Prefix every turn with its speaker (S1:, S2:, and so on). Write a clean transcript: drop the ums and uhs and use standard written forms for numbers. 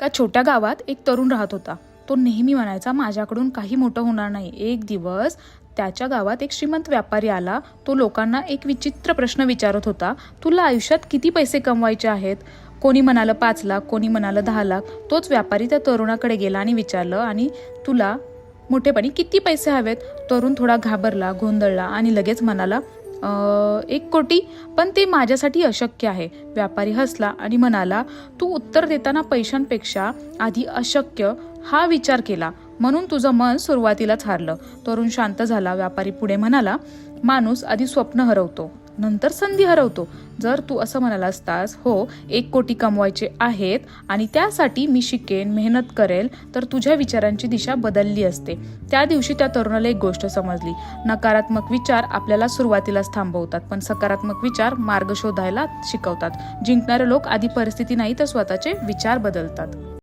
S1: एका छोट्या गावात एक तरुण राहत होता. तो नेहमी म्हणायचा, माझ्याकडून काही मोठं होणार नाही. एक दिवस त्याच्या गावात एक श्रीमंत व्यापारी आला. तो लोकांना एक विचित्र प्रश्न विचारत होता, तुला आयुष्यात किती पैसे कमवायचे आहेत? कोणी म्हणालं 5 लाख, कोणी म्हणालं 10 लाख. तोच व्यापारी त्या तरुणाकडे गेला आणि विचारलं, आणि तुला मोठेपणी किती पैसे हवेत? तरुण थोडा घाबरला, गोंधळला आणि लगेच म्हणाला, 1 कोटी, पण ते माझ्यासाठी अशक्य आहे. व्यापारी हसला आणि म्हणाला, तू उत्तर देताना पैशांपेक्षा आधी अशक्य हा विचार केला, म्हणून तुझं मन सुरुवातीलाच हारलं. तरुण शांत झाला. व्यापारी पुढे म्हणाला, माणूस आधी स्वप्न हरवतो, नंतर संधी हरवतो. जर तू असं म्हणाला असतास, हो 1 कोटी कमवायचे आहेत आणि त्यासाठी मी शिकेन, मेहनत करेल, तर तुझ्या विचारांची दिशा बदलली असते. त्या दिवशी त्या तरुणाला एक गोष्ट समजली, नकारात्मक विचार आपल्याला सुरुवातीलाच थांबवतात, पण सकारात्मक विचार मार्ग शोधायला शिकवतात. जिंकणारे लोक आधी परिस्थिती नाही तर स्वतःचे विचार बदलतात.